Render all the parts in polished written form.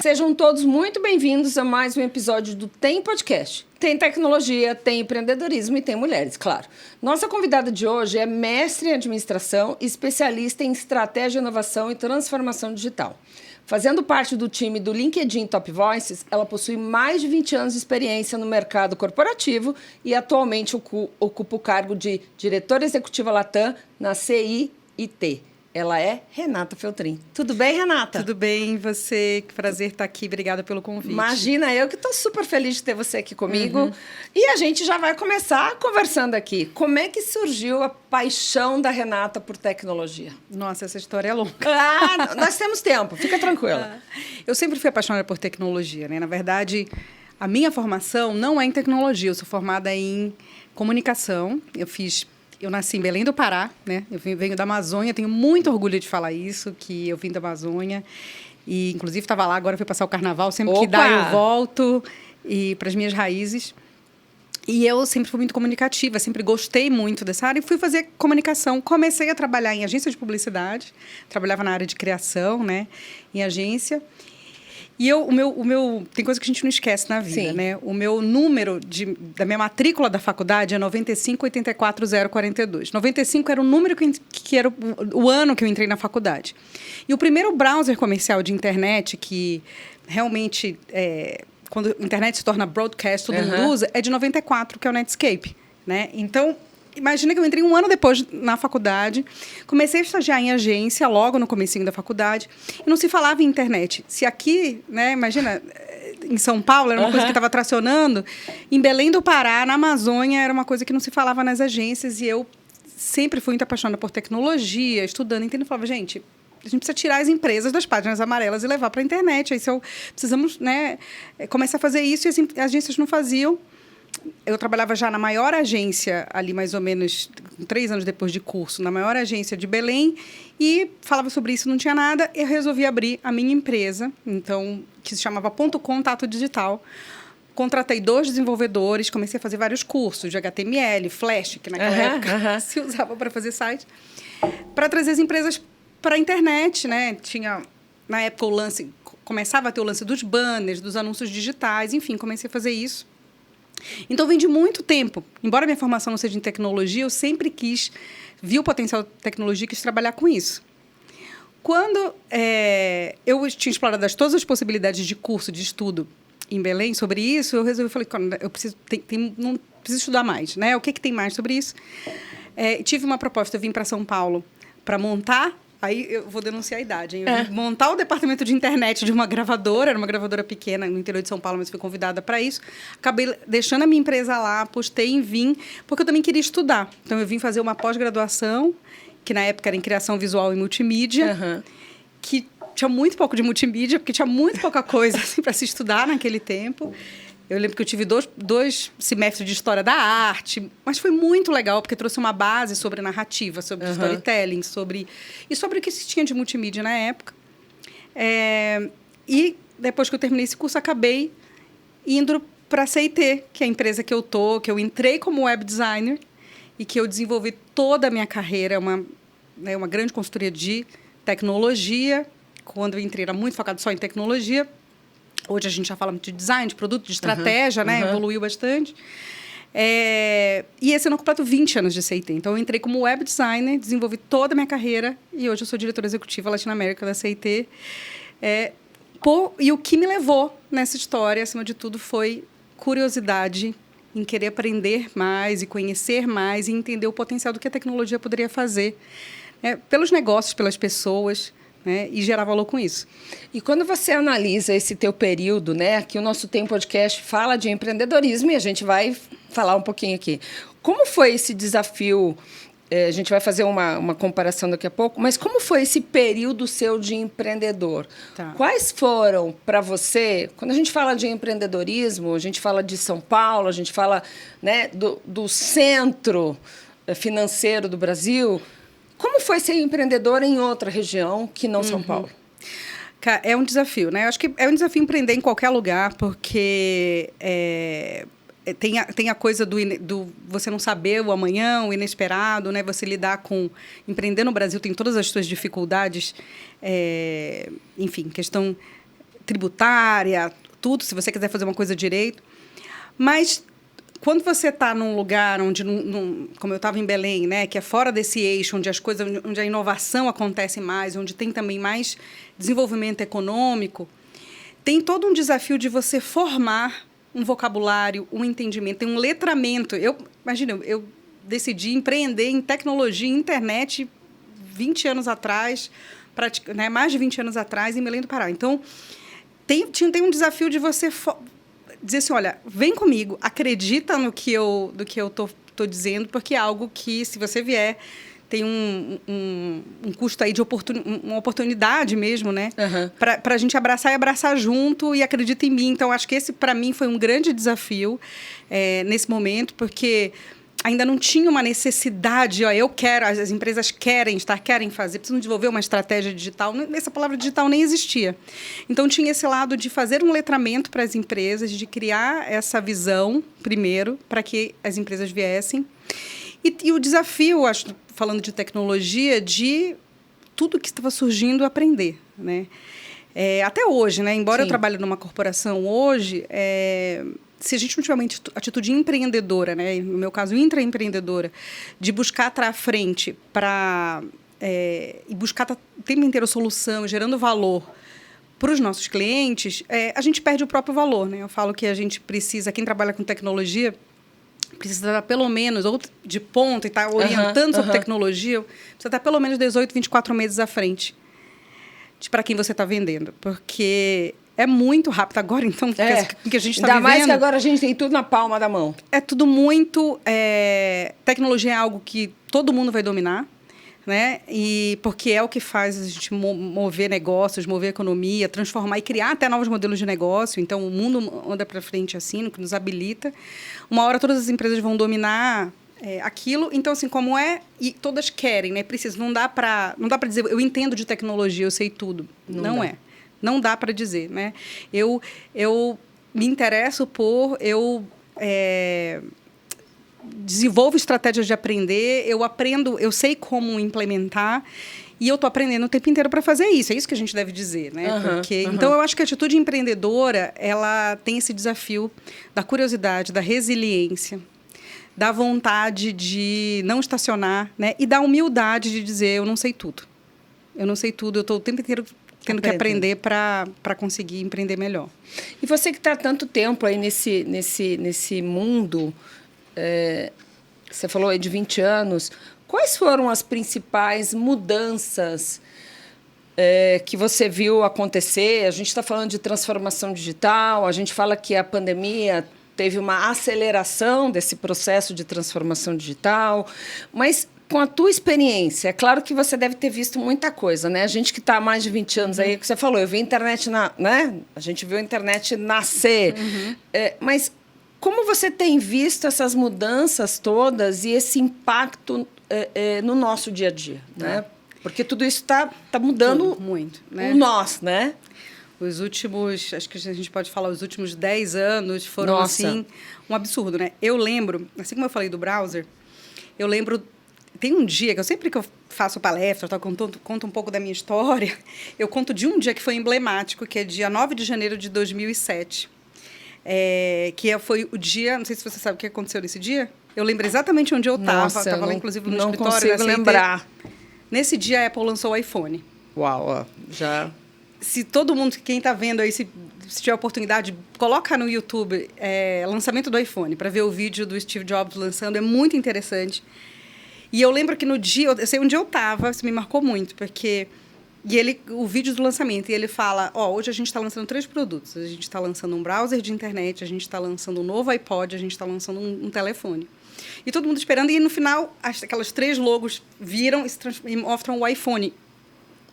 Sejam todos muito bem-vindos a mais um episódio do Tem Podcast. Tem tecnologia, tem empreendedorismo e tem mulheres, claro. Nossa convidada de hoje é mestre em administração e especialista em estratégia, inovação e transformação digital. Fazendo parte do time do LinkedIn Top Voices, ela possui mais de 20 anos de experiência no mercado corporativo e atualmente ocupa o cargo de diretora executiva Latam na CIT. Ela é Renata Feltrin. Tudo bem, Renata? Tudo bem, você? Que prazer estar aqui. Obrigada pelo convite. Imagina, eu que estou super feliz de ter você aqui comigo. E a gente já vai começar conversando aqui. Como é que surgiu a paixão da Renata por tecnologia? Nossa, essa história é longa. Nós temos tempo, fica tranquila. Eu sempre fui apaixonada por tecnologia, né? Na verdade, a minha formação não é em tecnologia. Eu sou formada em comunicação. Eu nasci em Belém do Pará, né? Eu venho da Amazônia, tenho muito orgulho de falar isso, que eu vim da Amazônia. E, inclusive, estava lá, agora fui passar o carnaval. Sempre que dá, eu volto para as minhas raízes. E eu sempre fui muito comunicativa, sempre gostei muito dessa área e fui fazer comunicação. Comecei a trabalhar em agência de publicidade, trabalhava na área de criação, né? Em agência. E tem coisa que a gente não esquece na vida, né? O meu número da minha matrícula da faculdade é 9584042. 95 era o número que era o ano que eu entrei na faculdade. E o primeiro browser comercial de internet que realmente, quando a internet se torna broadcast, todo mundo usa, é de 94, que é o Netscape, né? Então, imagina que eu entrei um ano depois na faculdade, comecei a estagiar em agência, logo no comecinho da faculdade, e não se falava em internet. Se aqui, né, imagina, em São Paulo era uma coisa que estava tracionando, em Belém do Pará, na Amazônia, era uma coisa que não se falava nas agências, e eu sempre fui muito apaixonada por tecnologia, estudando, entendendo, falava, gente, a gente precisa tirar as empresas das páginas amarelas e levar para a internet. Aí, precisamos, né, começar a fazer isso, e as agências não faziam. Eu trabalhava já na maior agência, ali mais ou menos 3 anos depois de curso, na maior agência de Belém, e falava sobre isso, não tinha nada. Eu resolvi abrir a minha empresa, então, que se chamava Ponto Contato Digital. Contratei 2 desenvolvedores, comecei a fazer vários cursos de HTML, Flash, que naquela época se usava para fazer site, para trazer as empresas para a internet, né? Tinha, na época, começava a ter o lance dos banners, dos anúncios digitais, enfim, comecei a fazer isso. Então, vem de muito tempo. Embora minha formação não seja em tecnologia, eu sempre vi o potencial da tecnologia e quis trabalhar com isso. Quando eu tinha explorado todas as possibilidades de curso, de estudo em Belém sobre isso, eu falei, eu preciso estudar mais, né? O que tem mais sobre isso? Tive uma proposta, eu vim para São Paulo para montar. Aí eu vou denunciar a idade, hein? Eu vim montar o departamento de internet de uma gravadora, era uma gravadora pequena no interior de São Paulo, mas fui convidada para isso. Acabei deixando a minha empresa lá, apostei em vir, porque eu também queria estudar. Então, eu vim fazer uma pós-graduação, que na época era em criação visual e multimídia, que tinha muito pouco de multimídia, porque tinha muito pouca coisa assim, para se estudar naquele tempo. Eu lembro que eu tive 2 semestres de História da Arte, mas foi muito legal, porque trouxe uma base sobre narrativa, sobre storytelling, sobre o que se tinha de multimídia na época. E depois que eu terminei esse curso, acabei indo para a CIT, que é a empresa que eu entrei como web designer e que eu desenvolvi toda a minha carreira, uma grande consultoria de tecnologia. Quando eu entrei, era muito focado só em tecnologia. Hoje a gente já fala muito de design, de produto, de estratégia, né? Evoluiu bastante. E esse ano eu completo 20 anos de CIT. Então, eu entrei como web designer, desenvolvi toda a minha carreira e hoje eu sou diretora executiva Latinoamérica da CIT. E o que me levou nessa história, acima de tudo, foi curiosidade em querer aprender mais e conhecer mais e entender o potencial do que a tecnologia poderia fazer pelos negócios, pelas pessoas, né, e gerar valor com isso. E quando você analisa esse teu período, né, aqui o nosso Tem Podcast fala de empreendedorismo e a gente vai falar um pouquinho aqui. Como foi esse desafio? A gente vai fazer uma comparação daqui a pouco, mas como foi esse período seu de empreendedor? Tá. Quais foram, para você, quando a gente fala de empreendedorismo, a gente fala de São Paulo, a gente fala, né, do centro financeiro do Brasil. Como foi ser empreendedor em outra região que não São Paulo? É um desafio, né? Eu acho que é um desafio empreender em qualquer lugar, porque tem a coisa do você não saber o amanhã, o inesperado, né? Você lidar com... Empreender no Brasil tem todas as suas dificuldades, enfim, questão tributária, tudo, se você quiser fazer uma coisa direito. Mas quando você está num lugar onde, como eu estava em Belém, né, que é fora desse eixo, onde as coisas, onde a inovação acontece mais, onde tem também mais desenvolvimento econômico, tem todo um desafio de você formar um vocabulário, um entendimento, tem um letramento. Imagina, eu decidi empreender em tecnologia e internet 20 anos atrás, né, mais de 20 anos atrás, em Belém do Pará. Então, tem um desafio de você dizer assim, olha, vem comigo, acredita no que eu tô dizendo, porque é algo que, se você vier, tem um custo aí de uma oportunidade mesmo, né? Uhum. Para a gente abraçar e abraçar junto, e acredita em mim. Então, acho que esse, para mim, foi um grande desafio nesse momento, porque ainda não tinha uma necessidade, as empresas querem fazer, precisam desenvolver uma estratégia digital. Essa palavra digital nem existia. Então, tinha esse lado de fazer um letramento para as empresas, de criar essa visão, primeiro, para que as empresas viessem. E o desafio, acho, falando de tecnologia, de tudo que estava surgindo, aprender, né? Até hoje, né? Embora Sim. eu trabalhe numa corporação hoje, se a gente não tiver uma atitude empreendedora, né, no meu caso, intraempreendedora, de buscar estar à frente e buscar estar o tempo inteiro solução, gerando valor para os nossos clientes, a gente perde o próprio valor, né? Eu falo que a gente precisa, quem trabalha com tecnologia, precisa estar pelo menos, ou de ponta, e estar orientando sobre tecnologia, precisa estar pelo menos 18, 24 meses à frente para quem você está vendendo, porque é muito rápido agora, então, que a gente está vivendo. Ainda mais que agora a gente tem tudo na palma da mão. É tudo muito... tecnologia é algo que todo mundo vai dominar, né? E porque é o que faz a gente mover negócios, mover economia, transformar e criar até novos modelos de negócio. Então, o mundo anda para frente assim, no que nos habilita. Uma hora todas as empresas vão dominar aquilo. Então, assim, como e todas querem, né? Precisa. Não dá para dizer, eu entendo de tecnologia, eu sei tudo. Não é. Não dá para dizer, né? Eu me interesso desenvolvo estratégias de aprender, eu aprendo, eu sei como implementar, e eu estou aprendendo o tempo inteiro para fazer isso. É isso que a gente deve dizer, né? Então, eu acho que a atitude empreendedora, ela tem esse desafio da curiosidade, da resiliência, da vontade de não estacionar, né? E da humildade de dizer, eu não sei tudo. Eu não sei tudo, eu estou o tempo inteiro tendo que aprender para conseguir empreender melhor. E você que está há tanto tempo aí nesse mundo, você falou aí de 20 anos, quais foram as principais mudanças que você viu acontecer? A gente está falando de transformação digital, a gente fala que a pandemia teve uma aceleração desse processo de transformação digital, mas com a tua experiência, é claro que você deve ter visto muita coisa, né? A gente que está há mais de 20 anos aí, que você falou, eu vi a internet, né? A gente viu a internet nascer. Mas como você tem visto essas mudanças todas e esse impacto no nosso dia a dia, né? Porque tudo isso está mudando muito, né? O nós, né? Os últimos, acho que a gente pode falar, os últimos 10 anos foram, assim, um absurdo, né? Eu lembro, assim como eu falei do browser, eu lembro... Tem um dia que sempre que eu faço palestra, conto um pouco da minha história, eu conto de um dia que foi emblemático, que é dia 9 de janeiro de 2007. Que foi o dia... Não sei se você sabe o que aconteceu nesse dia. Eu lembro exatamente onde eu estava. Estava lá, inclusive, no escritório. Não consigo lembrar. Nesse dia, a Apple lançou o iPhone. Uau, já... Se todo mundo, quem está vendo aí, se tiver a oportunidade, coloca no YouTube lançamento do iPhone, para ver o vídeo do Steve Jobs lançando. É muito interessante. E eu lembro que no dia, eu sei onde eu estava, isso me marcou muito, porque... o vídeo do lançamento, e ele fala, hoje a gente está lançando 3 produtos. A gente está lançando um browser de internet, a gente está lançando um novo iPod, a gente está lançando um telefone. E todo mundo esperando, e no final, aquelas 3 logos viram e mostram o iPhone.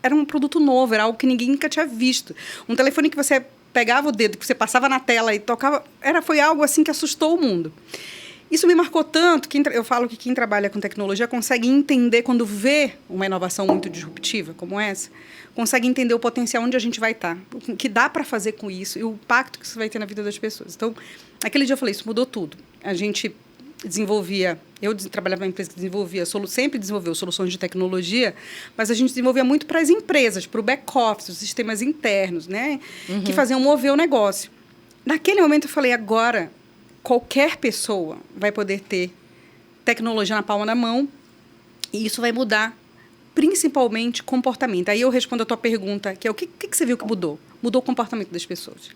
Era um produto novo, era algo que ninguém nunca tinha visto. Um telefone que você pegava o dedo, que você passava na tela e tocava, foi algo assim que assustou o mundo. Isso me marcou tanto que eu falo que quem trabalha com tecnologia consegue entender, quando vê uma inovação muito disruptiva como essa, consegue entender o potencial onde a gente vai estar, o que dá para fazer com isso e o impacto que isso vai ter na vida das pessoas. Então, aquele dia eu falei, isso mudou tudo. A gente trabalhava em uma empresa que sempre desenvolveu soluções de tecnologia, mas a gente desenvolvia muito para as empresas, para o back-office, os sistemas internos, né? Que faziam mover o negócio. Naquele momento, eu falei, agora, qualquer pessoa vai poder ter tecnologia na palma da mão e isso vai mudar, principalmente, comportamento. Aí eu respondo a tua pergunta, que é o que você viu que mudou? Mudou o comportamento das pessoas.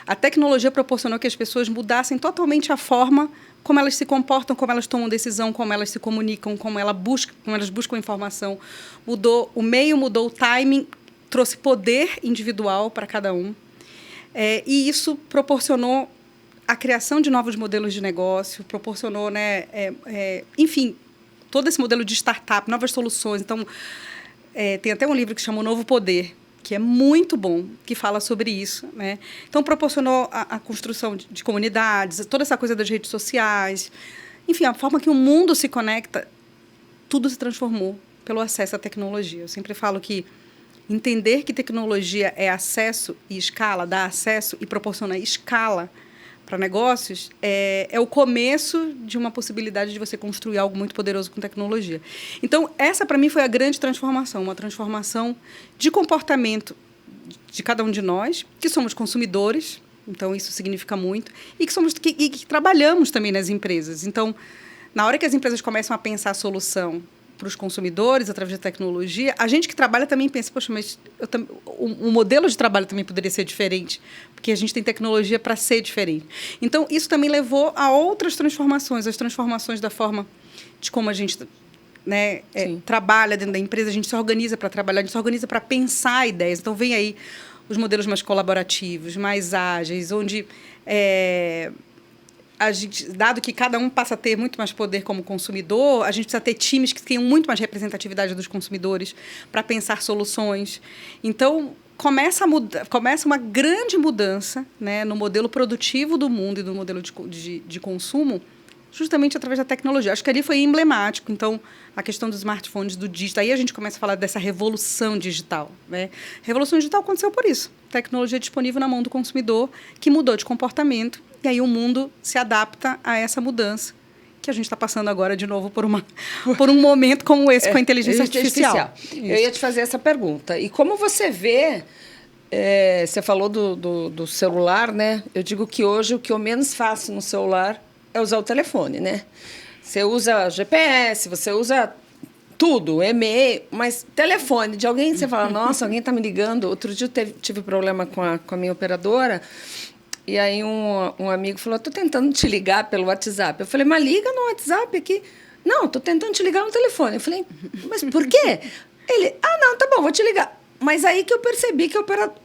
A tecnologia proporcionou que as pessoas mudassem totalmente a forma como elas se comportam, como elas tomam decisão, como elas se comunicam, como elas buscam informação. Mudou o meio, mudou o timing, trouxe poder individual para cada um. E isso proporcionou a criação de novos modelos de negócio, proporcionou, né, enfim, todo esse modelo de startup, novas soluções. Então, tem até um livro que chama O Novo Poder, que é muito bom, que fala sobre isso, né? Então, proporcionou a construção de comunidades, toda essa coisa das redes sociais. Enfim, a forma que o mundo se conecta, tudo se transformou pelo acesso à tecnologia. Eu sempre falo que entender que tecnologia é acesso e escala, dá acesso e proporciona escala para negócios, é o começo de uma possibilidade de você construir algo muito poderoso com tecnologia. Então, essa, para mim, foi a grande transformação, uma transformação de comportamento de cada um de nós, que somos consumidores, então isso significa muito, e que trabalhamos também nas empresas. Então, na hora que as empresas começam a pensar a solução para os consumidores, através da tecnologia, a gente que trabalha também pensa, poxa, mas o modelo de trabalho também poderia ser diferente, porque a gente tem tecnologia para ser diferente. Então, isso também levou a outras transformações, as transformações da forma de como a gente, né, trabalha dentro da empresa, a gente se organiza para trabalhar, a gente se organiza para pensar ideias. Então, vem aí os modelos mais colaborativos, mais ágeis, onde dado que cada um passa a ter muito mais poder como consumidor, a gente precisa ter times que tenham muito mais representatividade dos consumidores para pensar soluções. Então, começa uma grande mudança, né, no modelo produtivo do mundo e no modelo de consumo, justamente através da tecnologia. Acho que ali foi emblemático. Então, a questão dos smartphones, do digital, aí a gente começa a falar dessa revolução digital, né? Revolução digital aconteceu por isso. Tecnologia disponível na mão do consumidor, que mudou de comportamento, e aí o mundo se adapta a essa mudança, que a gente está passando agora de novo por um momento como esse com a inteligência artificial. Eu ia te fazer essa pergunta. E como você vê, você falou do celular, né? Eu digo que hoje o que eu menos faço no celular é usar o telefone, né? Você usa GPS, você usa tudo, e-mail, mas telefone de alguém, você fala, nossa, alguém está me ligando. Outro dia eu tive problema com a minha operadora, e aí um amigo falou, estou tentando te ligar pelo WhatsApp. Eu falei, mas liga no WhatsApp aqui. Não, estou tentando te ligar no telefone. Eu falei, mas por quê? Ele, não, tá bom, vou te ligar. Mas aí que eu percebi que a operadora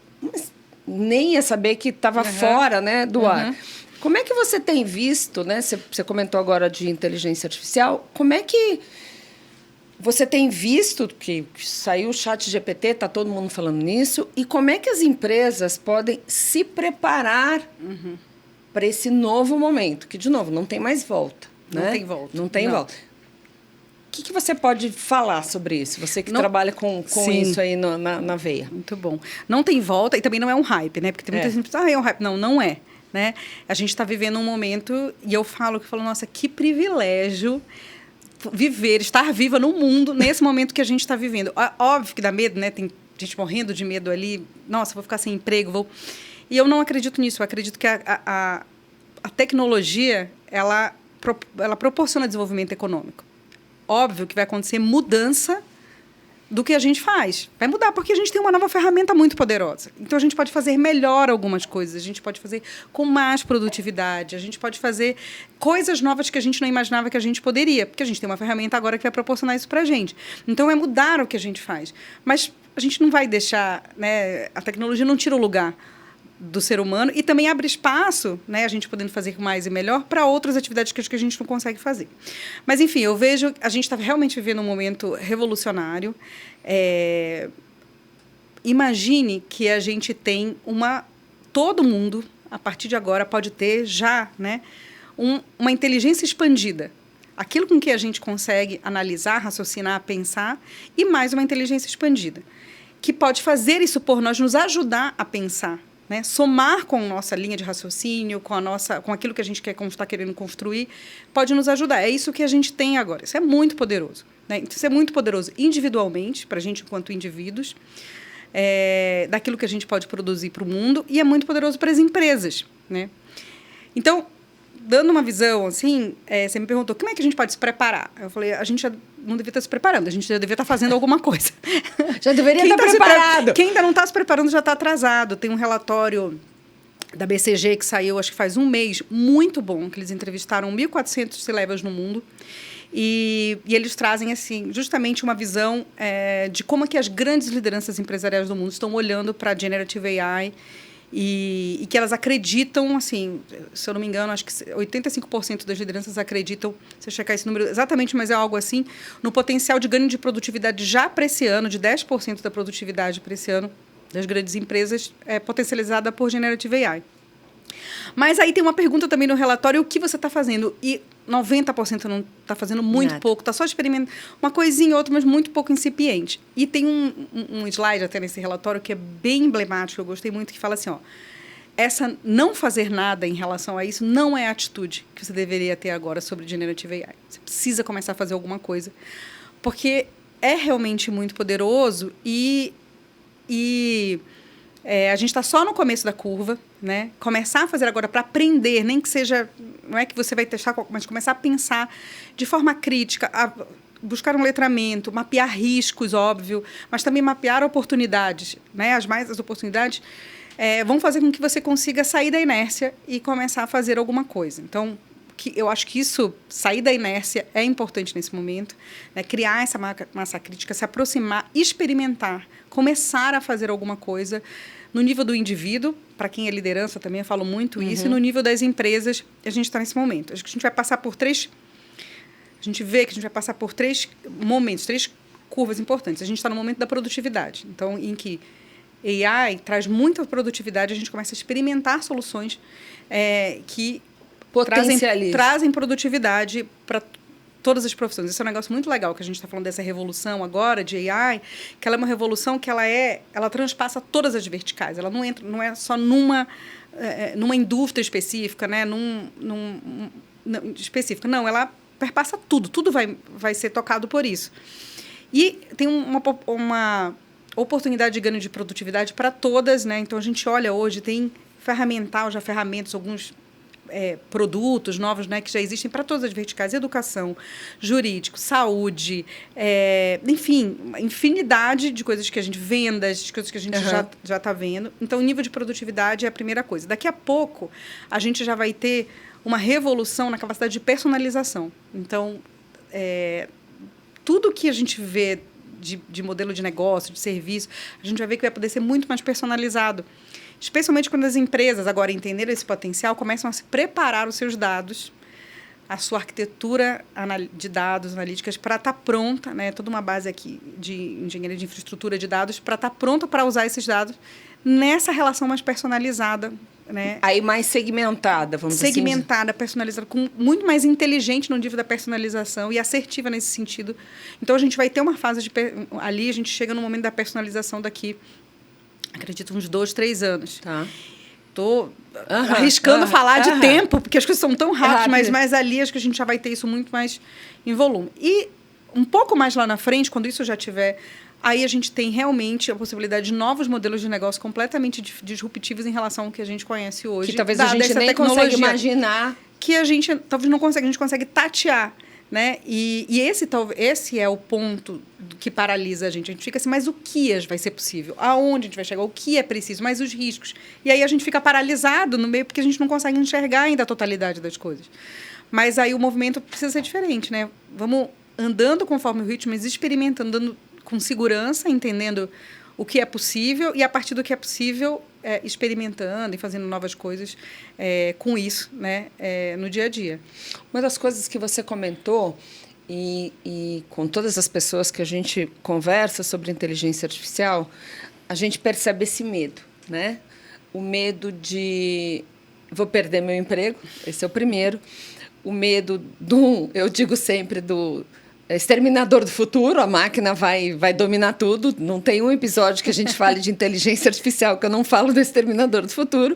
nem ia saber que estava fora, né, do ar. Como é que você tem visto, né? Você comentou agora de inteligência artificial. Como é que você tem visto que saiu o ChatGPT, está todo mundo falando nisso, e como é que as empresas podem se preparar para esse novo momento? Que, de novo, não tem mais volta. Não né? tem volta. Não tem volta. O que você pode falar sobre isso? Você que trabalha com isso aí na veia. Muito bom. Não tem volta e também não é um hype, né? Porque tem muita gente que pensa, é um hype. Não, não é. Né? A gente está vivendo um momento, e eu falo, nossa, que privilégio estar viva no mundo nesse momento que a gente está vivendo. Óbvio que dá medo, né? Tem gente morrendo de medo ali. Nossa, vou ficar sem emprego, E eu não acredito nisso. Eu acredito que a tecnologia, ela proporciona desenvolvimento econômico. Óbvio que vai acontecer mudança do que a gente faz. Vai mudar, porque a gente tem uma nova ferramenta muito poderosa. Então, a gente pode fazer melhor algumas coisas, a gente pode fazer com mais produtividade, a gente pode fazer coisas novas que a gente não imaginava que a gente poderia, porque a gente tem uma ferramenta agora que vai proporcionar isso para a gente. Então, é mudar o que a gente faz. Mas a gente não vai deixar, né, a tecnologia não tira o lugar do ser humano e também abre espaço, né, a gente podendo fazer mais e melhor para outras atividades que a gente não consegue fazer. Mas, enfim, eu vejo a gente está realmente vivendo um momento revolucionário. Imagine que a gente tem todo mundo, a partir de agora, pode ter já, né, uma inteligência expandida. Aquilo com que a gente consegue analisar, raciocinar, pensar, e mais uma inteligência expandida, que pode fazer isso por nós, nos ajudar a pensar né? Somar com a nossa linha de raciocínio, com aquilo que a gente está querendo construir, pode nos ajudar. É isso que a gente tem agora. Isso é muito poderoso, né? Isso é muito poderoso individualmente, para a gente enquanto indivíduos, daquilo que a gente pode produzir para o mundo, e é muito poderoso para as empresas, né? Então, dando uma visão, assim, você me perguntou como é que a gente pode se preparar. Eu falei, a gente já não devia estar se preparando, a gente já devia estar fazendo alguma coisa. Já deveria estar preparado. Quem ainda não está se preparando já está atrasado. Tem um relatório da BCG que saiu, acho que faz um mês, muito bom, que eles entrevistaram 1.400 C-levels no mundo. E eles trazem, assim, justamente uma visão de como é que as grandes lideranças empresariais do mundo estão olhando para a Generative AI e que elas acreditam, assim, se eu não me engano, acho que 85% das lideranças acreditam, se eu checar esse número exatamente, mas é algo assim, no potencial de ganho de produtividade já para esse ano, de 10% da produtividade para esse ano das grandes empresas, potencializada por Generative AI. Mas aí tem uma pergunta também no relatório, o que você está fazendo? E 90% não está fazendo muito Nada. pouco, está só experimentando uma coisinha ou outra, mas muito pouco incipiente. E tem um slide até nesse relatório que é bem emblemático, eu gostei muito, que fala assim, essa não fazer nada em relação a isso não é a atitude que você deveria ter agora sobre Generative AI. Você precisa começar a fazer alguma coisa, porque é realmente muito poderoso e a gente está só no começo da curva, né? Começar a fazer agora para aprender, nem que seja, não é que você vai testar, mas começar a pensar de forma crítica, a buscar um letramento, mapear riscos, óbvio, mas também mapear oportunidades, né? As oportunidades vão fazer com que você consiga sair da inércia e começar a fazer alguma coisa. Então, eu acho que sair da inércia é importante nesse momento, né? Criar essa massa crítica, se aproximar, experimentar, começar a fazer alguma coisa no nível do indivíduo, para quem é liderança também, eu falo muito isso, e no nível das empresas, a gente está nesse momento. Acho que a gente vai passar por a gente vê que a gente vai passar por 3 momentos, 3 curvas importantes. A gente está no momento da produtividade, então, em que AI traz muita produtividade, a gente começa a experimentar soluções que trazem produtividade para todas as profissões. Isso é um negócio muito legal, que a gente está falando dessa revolução agora de AI, que ela é uma revolução que ela transpassa todas as verticais. Ela não é só numa indústria específica, né? Específica. Não, ela perpassa tudo. Tudo vai ser tocado por isso. E tem uma oportunidade de ganho de produtividade para todas, né? Então, a gente olha hoje, tem ferramentas, alguns produtos novos, né, que já existem para todas as verticais, educação, jurídico, saúde, enfim, infinidade de coisas que a gente vendas, de coisas que a gente já está vendo. Então, o nível de produtividade é a primeira coisa. Daqui a pouco, a gente já vai ter uma revolução na capacidade de personalização. Então, tudo que a gente vê de modelo de negócio, de serviço, a gente vai ver que vai poder ser muito mais personalizado. Especialmente quando as empresas agora entenderam esse potencial, começam a se preparar os seus dados, a sua arquitetura de dados analíticas para estar pronta, né? Toda uma base aqui de engenharia de infraestrutura de dados, para estar pronta para usar esses dados nessa relação mais personalizada, né? Aí mais segmentada, vamos dizer assim. Segmentada, personalizada, muito mais inteligente no nível da personalização e assertiva nesse sentido. Então, a gente vai ter uma fase ali, a gente chega no momento da personalização daqui, acredito, uns 2, 3 anos. Tá. Estou arriscando falar de tempo, porque as coisas são tão rápidas, mas ali acho que a gente já vai ter isso muito mais em volume. E um pouco mais lá na frente, quando isso já tiver, aí a gente tem realmente a possibilidade de novos modelos de negócio completamente disruptivos em relação ao que a gente conhece hoje. Que talvez a gente nem consegue imaginar. Que a gente talvez não consegue, a gente consegue tatear, né? E esse é o ponto que paralisa a gente. A gente fica assim, mas o que vai ser possível? Aonde a gente vai chegar? O que é preciso? Mas os riscos. E aí a gente fica paralisado no meio, porque a gente não consegue enxergar ainda a totalidade das coisas. Mas aí o movimento precisa ser diferente, né? Vamos andando conforme o ritmo, mas experimentando, andando com segurança, entendendo o que é possível e, a partir do que é possível, experimentando e fazendo novas coisas com isso, né, no dia a dia. Uma das coisas que você comentou, e com todas as pessoas que a gente conversa sobre inteligência artificial, a gente percebe esse medo, né? O medo de vou perder meu emprego, esse é o primeiro. O medo eu digo sempre, Exterminador do futuro, a máquina vai dominar tudo. Não tem um episódio que a gente fale de inteligência artificial que eu não falo do Exterminador do futuro.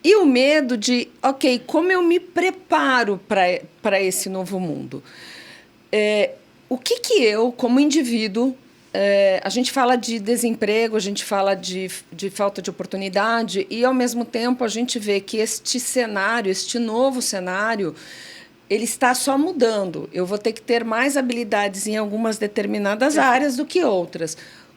E o medo de, ok, como eu me preparo para esse novo mundo? O que eu, como indivíduo, a gente fala de desemprego, a gente fala de falta de oportunidade e, ao mesmo tempo, a gente vê que este cenário, este novo cenário, ele está só mudando. Eu vou ter que ter mais habilidades em algumas determinadas áreas do que outras.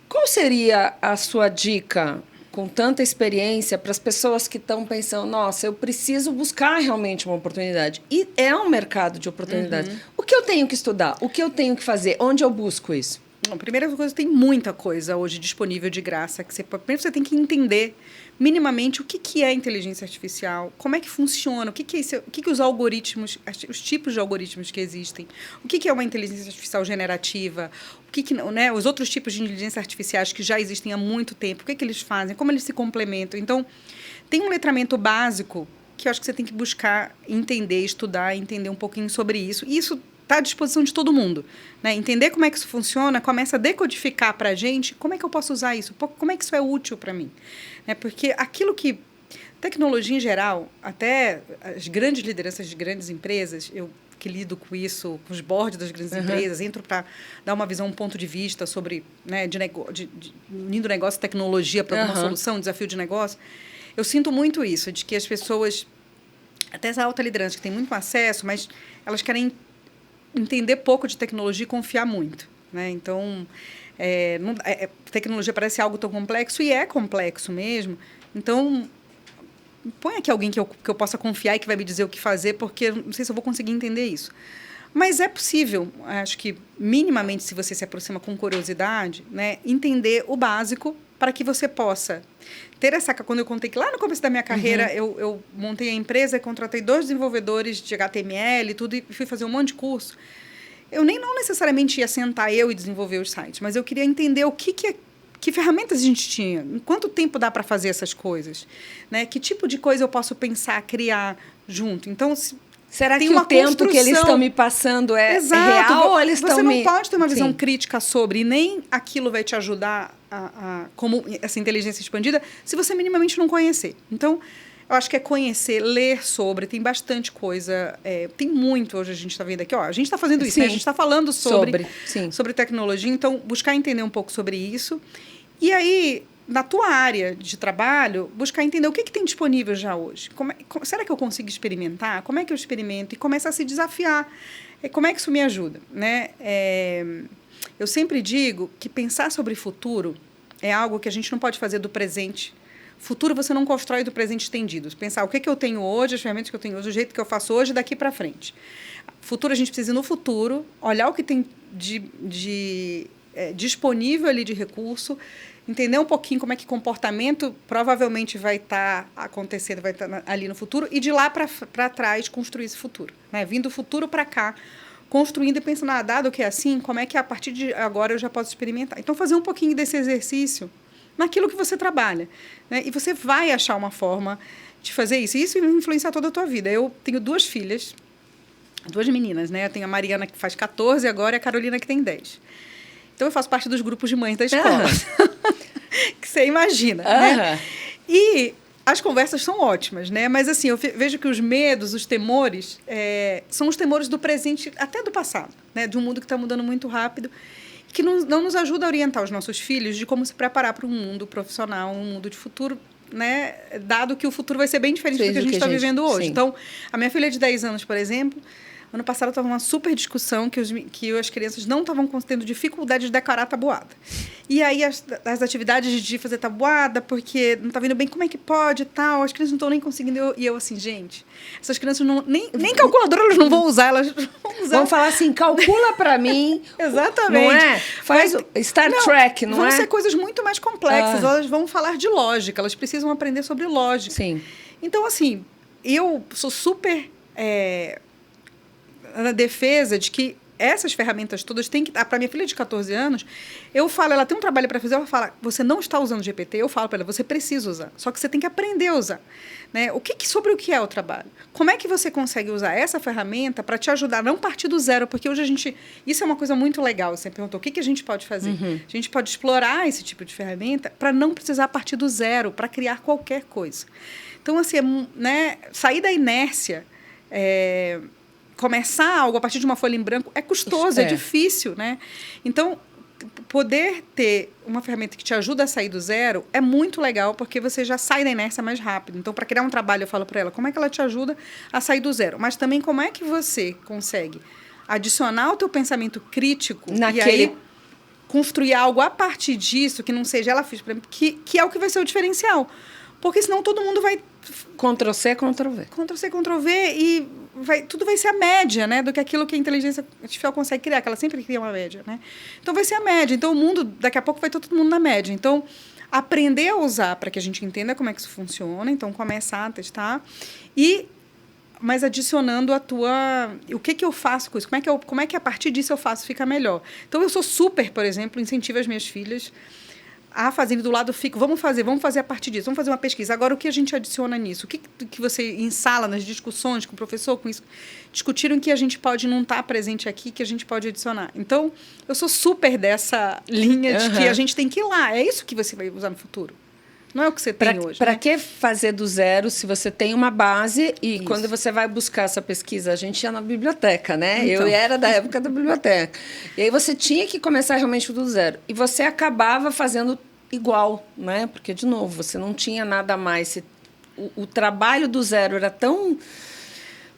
Qual seria a sua dica, com tanta experiência, para as pessoas que estão pensando, nossa, eu preciso buscar realmente uma oportunidade? E é um mercado de oportunidades. O que eu tenho que estudar? O que eu tenho que fazer? Onde eu busco isso? Bom, primeira coisa, tem muita coisa hoje disponível de graça. Primeiro você tem que entender minimamente o que é inteligência artificial, como é que funciona, o que é isso, o que os algoritmos, os tipos de algoritmos que existem, o que é uma inteligência artificial generativa, né, os outros tipos de inteligência artificiais que já existem há muito tempo, o que eles fazem, como eles se complementam. Então, tem um letramento básico que eu acho que você tem que buscar entender, estudar, entender um pouquinho sobre isso. E isso está à disposição de todo mundo, né? Entender como é que isso funciona, começa a decodificar para a gente como é que eu posso usar isso, como é que isso é útil para mim. Porque aquilo que... Tecnologia em geral, até as grandes lideranças de grandes empresas, eu que lido com isso, com os boards das grandes empresas, entro para dar uma visão, um ponto de vista sobre, né, unindo negócio e tecnologia para alguma solução, desafio de negócio, eu sinto muito isso, de que as pessoas, até essa alta liderança que tem muito acesso, mas elas querem entender pouco de tecnologia e confiar muito, né? Então, tecnologia parece algo tão complexo, e é complexo mesmo. Então, põe aqui alguém que eu possa confiar e que vai me dizer o que fazer, porque eu não sei se eu vou conseguir entender isso. Mas é possível, acho que, minimamente, se você se aproxima com curiosidade, né, entender o básico para que você possa ter essa... Quando eu contei que lá no começo da minha carreira, eu montei a empresa e contratei 2 desenvolvedores de HTML e tudo, e fui fazer um monte de curso. Eu não necessariamente ia sentar eu e desenvolver os sites, mas eu queria entender que ferramentas a gente tinha, em quanto tempo dá para fazer essas coisas, né? Que tipo de coisa eu posso pensar, criar junto. Então, será que o tempo que eles estão me passando é real ou eles estão me... Você não pode ter uma visão crítica sobre, e nem aquilo vai te ajudar como essa inteligência expandida, se você minimamente não conhecer. Então, eu acho que é conhecer, ler sobre, tem bastante coisa, tem muito hoje a gente está vendo aqui. A gente está fazendo isso, né? A gente está falando sobre tecnologia, então, buscar entender um pouco sobre isso. E aí, na tua área de trabalho, buscar entender o que tem disponível já hoje. Será que eu consigo experimentar? Como é que eu experimento? E começar a se desafiar. Como é que isso me ajuda? Né? Eu sempre digo que pensar sobre futuro é algo que a gente não pode fazer do presente. Futuro você não constrói do presente estendido. Pensar o que eu tenho hoje, as ferramentas que eu tenho hoje, o jeito que eu faço hoje, daqui para frente. Futuro, a gente precisa ir no futuro, olhar o que tem disponível ali de recurso, entender um pouquinho como é que comportamento provavelmente vai estar acontecendo, vai estar ali no futuro, e de lá para trás construir esse futuro. Né? Vindo do futuro para cá, construindo e pensando, dado que é assim, como é que a partir de agora eu já posso experimentar. Então, fazer um pouquinho desse exercício naquilo que você trabalha. Né? E você vai achar uma forma de fazer isso. E isso vai influenciar toda a tua vida. Eu tenho 2 filhas, 2 meninas. Né? Eu tenho a Mariana, que faz 14 agora, e a Carolina, que tem 10. Então, eu faço parte dos grupos de mães da escola. Que você imagina. Né? E as conversas são ótimas, né? Mas, assim, eu vejo que os medos, os temores, são os temores do presente, até do passado, né? De um mundo que está mudando muito rápido, que não nos ajuda a orientar os nossos filhos de como se preparar para um mundo profissional, um mundo de futuro, né? Dado que o futuro vai ser bem diferente do que a gente está vivendo hoje. Sim. Então, a minha filha de 10 anos, por exemplo, ano passado estava uma super discussão que as crianças não estavam tendo dificuldade de decorar tabuada. E aí as atividades de fazer tabuada, porque não está vendo bem como é que pode e tal, as crianças não estão nem conseguindo. E eu assim, gente, essas crianças nem calculadora elas não vão usar, elas vão usar. Vão falar assim, calcula para mim. Exatamente. Não é? Faz Star Trek, não vão é? Vão ser coisas muito mais complexas, elas vão falar de lógica, elas precisam aprender sobre lógica. Sim. Então, assim, eu sou super... na defesa de que essas ferramentas todas têm que... Para minha filha de 14 anos, eu falo, ela tem um trabalho para fazer, ela fala, você não está usando o GPT? Eu falo para ela, você precisa usar. Só que você tem que aprender a usar. Né? Sobre o que é o trabalho? Como é que você consegue usar essa ferramenta para te ajudar a não partir do zero? Porque hoje a gente... Isso é uma coisa muito legal. Você perguntou, o que a gente pode fazer? A gente pode explorar esse tipo de ferramenta para não precisar partir do zero, para criar qualquer coisa. Então, assim, né, sair da inércia... começar algo a partir de uma folha em branco é custoso, é difícil, né? Então, poder ter uma ferramenta que te ajuda a sair do zero é muito legal, porque você já sai da inércia mais rápido. Então, para criar um trabalho, eu falo para ela, como é que ela te ajuda a sair do zero? Mas também, como é que você consegue adicionar o teu pensamento crítico e aí construir algo a partir disso, que não seja ela fez, que é o que vai ser o diferencial. Porque senão todo mundo vai... Ctrl-C, Ctrl-V. Ctrl-C, Ctrl-V e tudo vai ser a média, né, do que aquilo que a inteligência artificial consegue criar, que ela sempre cria uma média, né? Então, vai ser a média. Então, o mundo, daqui a pouco, vai estar todo mundo na média. Então, aprender a usar para que a gente entenda como é que isso funciona. Então, começar a testar. Mas adicionando o que eu faço com isso? Como é que a partir disso eu faço fica melhor? Então, eu sou super, por exemplo, incentivo as minhas filhas a fazerem do lado, vamos fazer a partir disso, vamos fazer uma pesquisa. Agora, o que a gente adiciona nisso? O que você ensala nas discussões com o professor, com isso? Discutiram que a gente pode não estar presente aqui, que a gente pode adicionar. Então, eu sou super dessa linha de que a gente tem que ir lá. É isso que você vai usar no futuro. Não é o que você tem hoje. Para que fazer do zero se você tem uma base e quando você vai buscar essa pesquisa, a gente ia na biblioteca, né? Então. Eu era da época da biblioteca. E aí você tinha que começar realmente do zero. E você acabava fazendo igual, né? Porque, de novo, você não tinha nada mais. O trabalho do zero era tão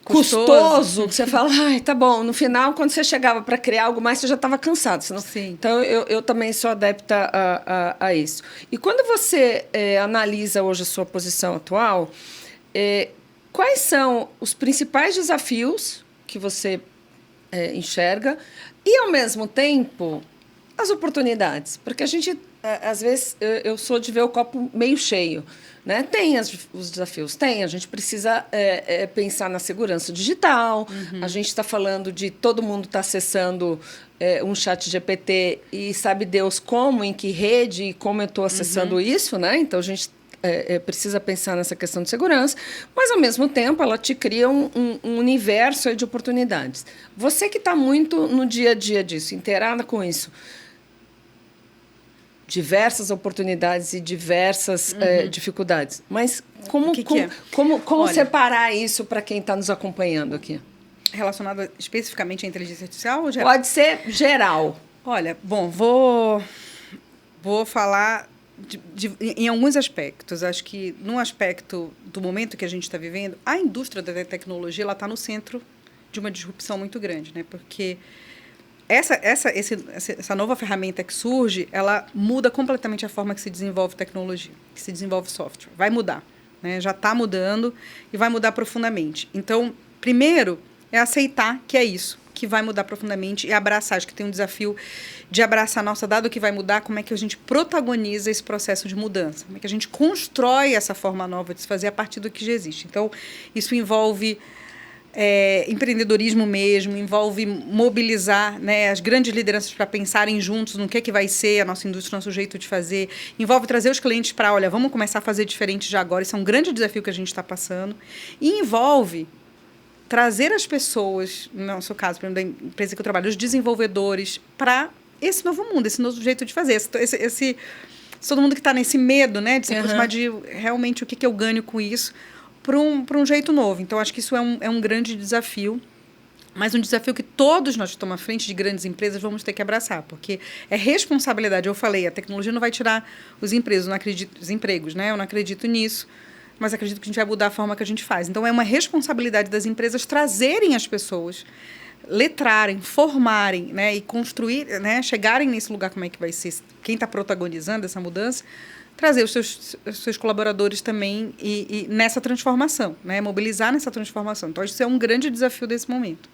custoso que você fala, ai, tá bom. No final, quando você chegava para criar algo mais, você já estava cansado. Senão... Sim. Então, eu também sou adepta a isso. E quando você analisa hoje a sua posição atual, quais são os principais desafios que você enxerga e, ao mesmo tempo, as oportunidades? Porque a gente, às vezes, eu sou de ver o copo meio cheio. Né? Tem os desafios, a gente precisa pensar na segurança digital, a gente está falando de todo mundo está acessando um chat GPT e sabe Deus como, em que rede e como eu estou acessando isso, né? Então a gente precisa pensar nessa questão de segurança, mas ao mesmo tempo ela te cria um universo de oportunidades. Você que está muito no dia a dia disso, inteirada com isso, diversas oportunidades e diversas dificuldades. Mas como separar isso para quem está nos acompanhando aqui? Relacionado especificamente à inteligência artificial ou geral? Pode ser geral. Olha, bom, vou falar em alguns aspectos. Acho que, num aspecto do momento que a gente está vivendo, a indústria da tecnologia está no centro de uma disrupção muito grande, né? Porque essa nova ferramenta que surge, ela muda completamente a forma que se desenvolve tecnologia, que se desenvolve software. Vai mudar, né? Já está mudando e vai mudar profundamente. Então, primeiro, é aceitar que é isso, que vai mudar profundamente e abraçar. Acho que tem um desafio de abraçar, nossa, dado que vai mudar, como é que a gente protagoniza esse processo de mudança? Como é que a gente constrói essa forma nova de se fazer a partir do que já existe? Então, isso envolve... empreendedorismo mesmo, envolve mobilizar, né, as grandes lideranças para pensarem juntos no que vai ser a nossa indústria, o nosso jeito de fazer, envolve trazer os clientes para, olha, vamos começar a fazer diferente já agora, isso é um grande desafio que a gente está passando, e envolve trazer as pessoas, no nosso caso, por exemplo, da empresa que eu trabalho, os desenvolvedores, para esse novo mundo, esse novo jeito de fazer, todo mundo que está nesse medo, né, de se aproximar de realmente o que eu ganho com isso, para um jeito novo. Então, acho que isso é um grande desafio, mas um desafio que todos nós que estamos à frente de grandes empresas vamos ter que abraçar, porque é responsabilidade. Eu falei, a tecnologia não vai tirar os empregos, né? Eu não acredito nisso, mas acredito que a gente vai mudar a forma que a gente faz. Então, é uma responsabilidade das empresas trazerem as pessoas, letrarem, formarem, né? E construir, né? Chegarem nesse lugar, como é que vai ser, quem está protagonizando essa mudança, trazer os seus colaboradores também e nessa transformação, né? Mobilizar nessa transformação. Então, isso é um grande desafio desse momento.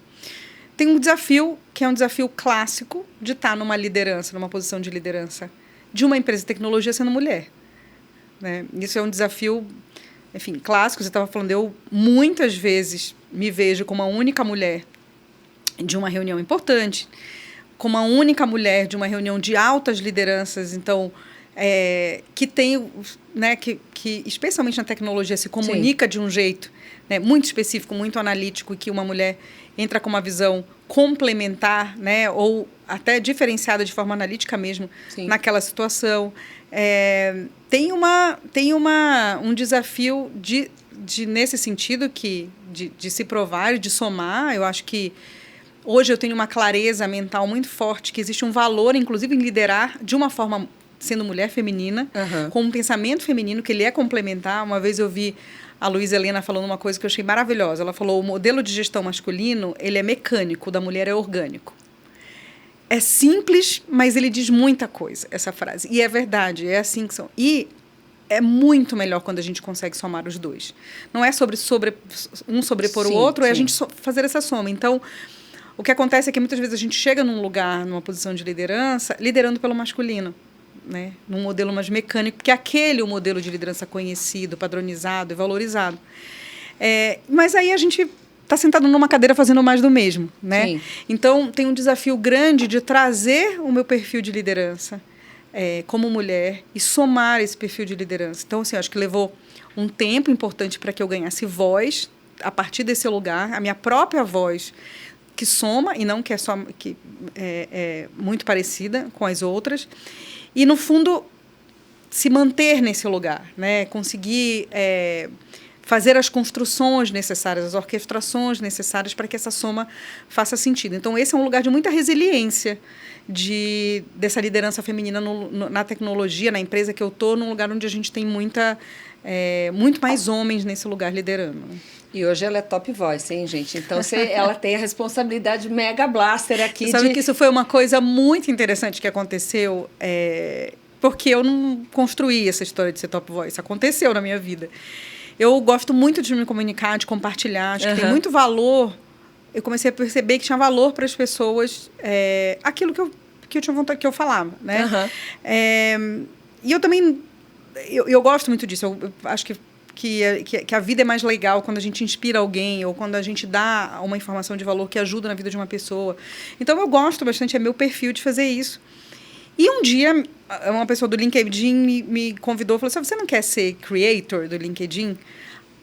Tem um desafio que é um desafio clássico de estar numa liderança, numa posição de liderança de uma empresa de tecnologia sendo mulher. Né? Isso é um desafio, enfim, clássico. Você estava falando, eu muitas vezes me vejo como a única mulher de uma reunião importante, como a única mulher de uma reunião de altas lideranças, então, que tem, né, que especialmente na tecnologia se comunica de um jeito, né, muito específico, muito analítico, e que uma mulher entra com uma visão complementar, né, ou até diferenciada de forma analítica mesmo, sim, naquela situação. Tem um desafio nesse sentido de se provar e de somar. Eu acho que hoje eu tenho uma clareza mental muito forte que existe um valor, inclusive, em liderar de uma forma, sendo mulher feminina, com um pensamento feminino, que ele é complementar. Uma vez eu vi a Luísa Helena falando uma coisa que eu achei maravilhosa. Ela falou: o modelo de gestão masculino, ele é mecânico, o da mulher é orgânico. É simples, mas ele diz muita coisa, essa frase. E é verdade, é assim que são. E é muito melhor quando a gente consegue somar os dois. Não é um sobrepor o outro, sim, é a gente fazer essa soma. Então, o que acontece é que muitas vezes a gente chega num lugar, numa posição de liderança, liderando pelo masculino, né? Num modelo mais mecânico, porque aquele é o modelo de liderança conhecido, padronizado e valorizado. Mas aí a gente está sentado numa cadeira fazendo mais do mesmo, né? Sim. Então, tem um desafio grande de trazer o meu perfil de liderança como mulher e somar esse perfil de liderança. Então, assim, acho que levou um tempo importante para que eu ganhasse voz a partir desse lugar, a minha própria voz, que soma e não que é muito parecida com as outras. E, no fundo, se manter nesse lugar, né? Conseguir fazer as construções necessárias, as orquestrações necessárias para que essa soma faça sentido. Então, esse é um lugar de muita resiliência dessa liderança feminina na tecnologia, na empresa que eu estou, num lugar onde a gente tem muito mais homens nesse lugar liderando. E hoje ela é top voice, hein, gente? Então, ela tem a responsabilidade mega blaster aqui. Você sabe que isso foi uma coisa muito interessante que aconteceu, porque eu não construí essa história de ser top voice. Aconteceu na minha vida. Eu gosto muito de me comunicar, de compartilhar. Acho que tem muito valor. Eu comecei a perceber que tinha valor para as pessoas aquilo que eu tinha vontade que eu falava, né? E eu também... Eu gosto muito disso. Eu acho que a vida é mais legal quando a gente inspira alguém ou quando a gente dá uma informação de valor que ajuda na vida de uma pessoa. Então, eu gosto bastante, é meu perfil de fazer isso. E um dia, uma pessoa do LinkedIn me convidou, falou assim: você não quer ser creator do LinkedIn?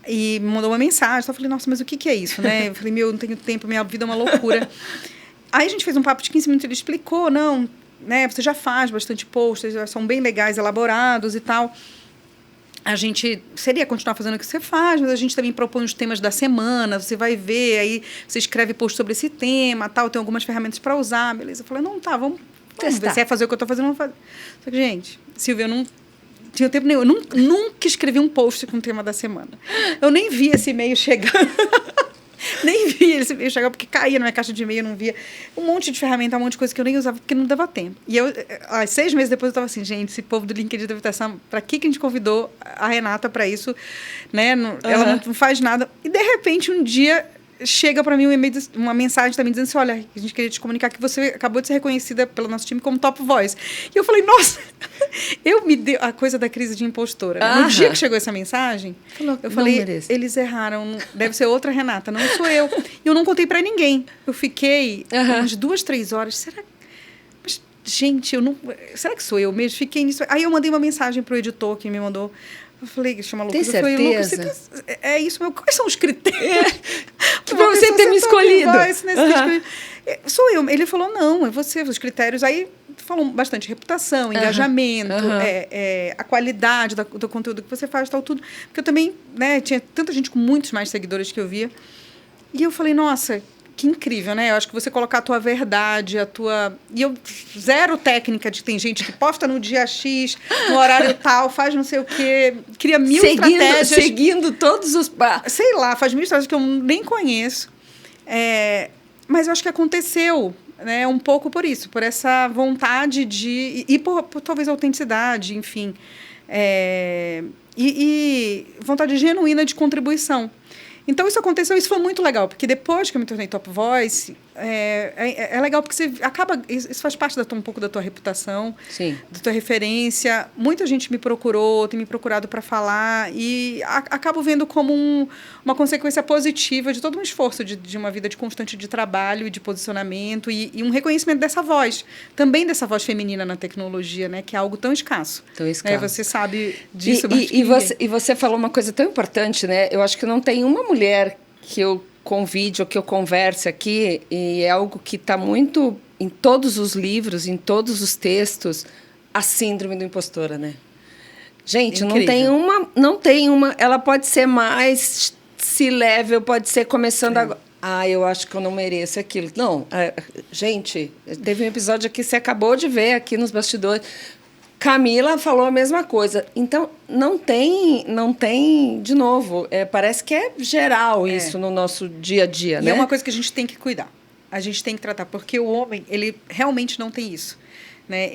E me mandou uma mensagem. Eu falei: nossa, mas o que é isso, né? Eu falei: eu não tenho tempo, minha vida é uma loucura. Aí a gente fez um papo de 15 minutos, ele explicou: não, né, você já faz bastante posts, já são bem legais, elaborados e tal. A gente seria continuar fazendo o que você faz, mas a gente também propõe os temas da semana, você vai ver, aí você escreve post sobre esse tema, tal, tem algumas ferramentas para usar, beleza. Eu falei: não, tá, vamos ver, se é fazer o que eu estou fazendo, vamos fazer. Só que, gente, Silvia, eu não tinha tempo nenhum. Eu nunca escrevi um post com o tema da semana. Eu nem vi esse e-mail chegar. Nem vi esse e-mail chegar, porque caía na minha caixa de e-mail, eu não via. Um monte de ferramenta, um monte de coisa que eu nem usava, porque não dava tempo. E 6 meses depois eu estava assim: gente, esse povo do LinkedIn deve estar... Para que a gente convidou a Renata para isso? Né? Ela não faz nada. E, de repente, um dia... chega para mim um e-mail, uma mensagem também dizendo assim: olha, a gente queria te comunicar que você acabou de ser reconhecida pelo nosso time como top voice. E eu falei: nossa, me deu a coisa da crise de impostora. No dia que chegou essa mensagem, eu falei: eles erraram, deve ser outra Renata, não sou eu. E eu não contei para ninguém. Eu fiquei umas 2, 3 horas. Mas, gente, será que sou eu mesmo? Fiquei nisso. Aí eu mandei uma mensagem pro editor que me mandou. Eu falei: chama Lucas. Tem certeza? É isso mesmo. Quais são os critérios? Que para você ter me escolhido. Sou eu. Ele falou: não, é você. Os critérios aí falam bastante reputação, engajamento, a qualidade do conteúdo que você faz, tal, tudo. Porque eu também, né, tinha tanta gente com muitos mais seguidores que eu via. E eu falei: nossa, que incrível, né? Eu acho que você colocar a tua verdade, a tua... E eu, zero técnica de... Tem gente que posta no dia X, no horário tal, faz não sei o quê, cria mil estratégias. Seguindo todos os... Sei lá, faz mil estratégias que eu nem conheço. Mas eu acho que aconteceu, né, um pouco por isso, por essa vontade de... E por talvez autenticidade, enfim. E vontade genuína de contribuição. Então, isso aconteceu, isso foi muito legal, porque depois que eu me tornei top voice, é legal porque você acaba... Isso faz parte um pouco da tua reputação, Sim. da tua referência. Muita gente me procurou, tem me procurado para falar e acabo vendo como uma consequência positiva de todo um esforço de uma vida de constante de trabalho e de posicionamento e um reconhecimento dessa voz, também dessa voz feminina na tecnologia, né, que é algo tão escasso. Tão escasso. Você sabe disso mais que e você falou uma coisa tão importante, né? Eu acho que não tem uma mulher que eu convide ou que eu converse aqui, e é algo que está muito em todos os livros, em todos os textos, a síndrome do impostora, né? Gente, não tem uma, ela pode ser mais C-level, pode ser começando agora. Eu acho que eu não mereço aquilo. Não, gente, teve um episódio aqui, você acabou de ver aqui nos bastidores, Camila falou a mesma coisa. Então, não tem, de novo, parece que é geral isso no nosso dia a dia, né? E é uma coisa que a gente tem que cuidar. A gente tem que tratar, porque o homem, ele realmente não tem isso, né?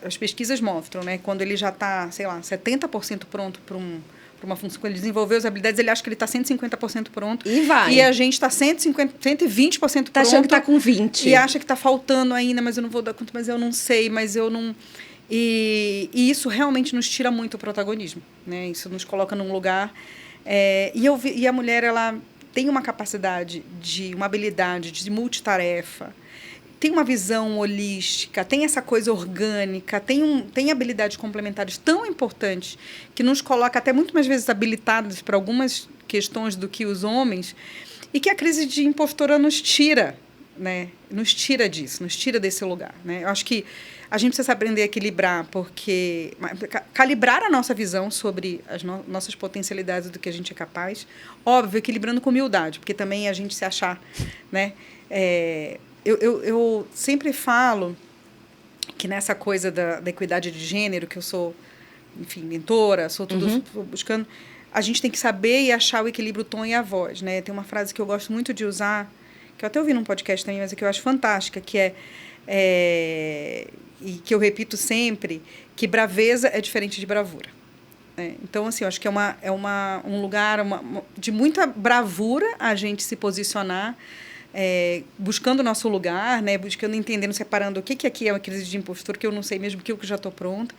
As pesquisas mostram, né? Quando ele já está, sei lá, 70% pronto para uma função, quando ele desenvolveu as habilidades, ele acha que ele está 150% pronto. E vai. E a gente está 120% pronto. Está achando que está com 20%. E acha que está faltando ainda, mas eu não vou dar conta, mas eu não sei, mas eu não... E isso realmente nos tira muito o protagonismo, né? Isso nos coloca num lugar... E a mulher, ela tem uma capacidade, uma habilidade de multitarefa, tem uma visão holística, tem essa coisa orgânica, tem habilidades complementares tão importantes que nos coloca até muito mais vezes habilitadas para algumas questões do que os homens, e que a crise de impostora nos tira, né? Nos tira disso, nos tira desse lugar, né? Eu acho que a gente precisa aprender a equilibrar, porque calibrar a nossa visão sobre as nossas potencialidades do que a gente é capaz, óbvio, equilibrando com humildade, porque também a gente se achar, né? Eu sempre falo que nessa coisa da equidade de gênero, que eu sou, enfim, mentora, sou tudo buscando, a gente tem que saber e achar o equilíbrio, o tom e a voz, né? Tem uma frase que eu gosto muito de usar, que eu até ouvi num podcast também, mas que eu acho fantástica, que e que eu repito sempre, que braveza é diferente de bravura. Então, assim, eu acho que é um lugar de muita bravura a gente se posicionar, buscando o nosso lugar, né? Buscando, entendendo, separando o que aqui é uma crise de impostura, que eu não sei mesmo, que eu já estou pronta.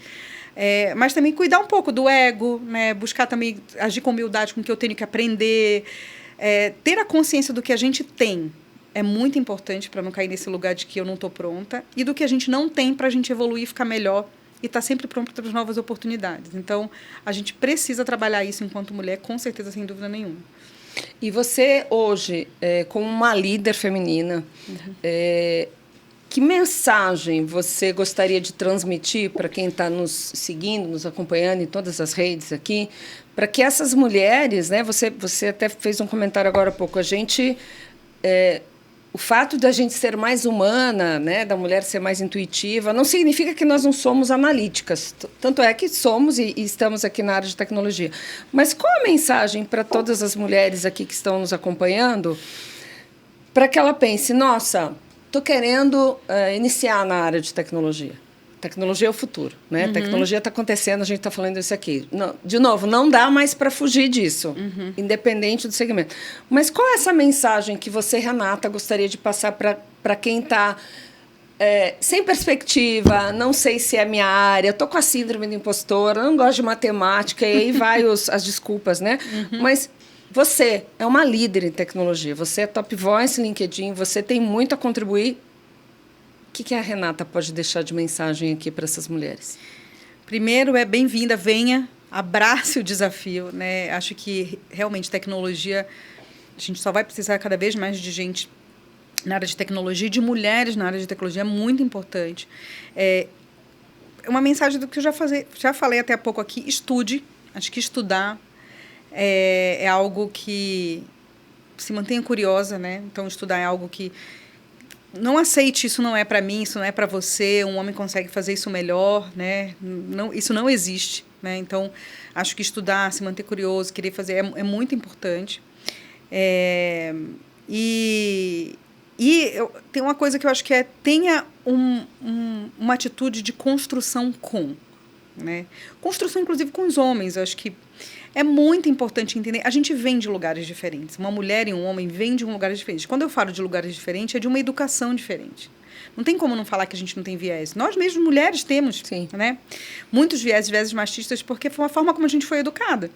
Mas também cuidar um pouco do ego, né? Buscar também agir com humildade com o que eu tenho que aprender, ter a consciência do que a gente tem. É muito importante para não cair nesse lugar de que eu não estou pronta, e do que a gente não tem para a gente evoluir e ficar melhor e estar sempre pronto para as novas oportunidades. Então, a gente precisa trabalhar isso enquanto mulher, com certeza, sem dúvida nenhuma. E você, hoje, como uma líder feminina, que mensagem você gostaria de transmitir para quem está nos seguindo, nos acompanhando em todas as redes aqui, para que essas mulheres, né, você até fez um comentário agora há pouco, a gente... O fato da gente ser mais humana, né, da mulher ser mais intuitiva, não significa que nós não somos analíticas. Tanto é que somos e estamos aqui na área de tecnologia. Mas qual a mensagem para todas as mulheres aqui que estão nos acompanhando, para que ela pense, nossa, estou querendo iniciar na área de tecnologia. Tecnologia é o futuro, né? Tecnologia está acontecendo, a gente está falando isso aqui. Não, de novo, não dá mais para fugir disso, independente do segmento. Mas qual é essa mensagem que você, Renata, gostaria de passar para quem está sem perspectiva, não sei se é minha área, estou com a síndrome do impostor, não gosto de matemática, e aí vai as desculpas, né? Mas você é uma líder em tecnologia, você é top voice LinkedIn, você tem muito a contribuir. O que a Renata pode deixar de mensagem aqui para essas mulheres? Primeiro, bem-vinda, venha, abrace o desafio, né? Acho que, realmente, tecnologia, a gente só vai precisar cada vez mais de gente na área de tecnologia, de mulheres na área de tecnologia, é muito importante. É uma mensagem do que eu já falei até há pouco aqui, estude. Acho que estudar é algo que se mantenha curiosa, né? Então, estudar é algo que... Não aceite, isso não é para mim, isso não é para você, um homem consegue fazer isso melhor, né? Não, isso não existe, né? Então, acho que estudar, se manter curioso, querer fazer é muito importante. E tem uma coisa que eu acho que tenha uma atitude de construção com. né? Construção, inclusive, com os homens. Eu acho que é muito importante entender. A gente vem de lugares diferentes. Uma mulher e um homem vêm de lugares diferentes. Quando eu falo de lugares diferentes, é de uma educação diferente. Não tem como não falar que a gente não tem viés. Nós mesmos, mulheres, temos, né? Muitos viéses machistas, porque foi uma forma como a gente foi educada,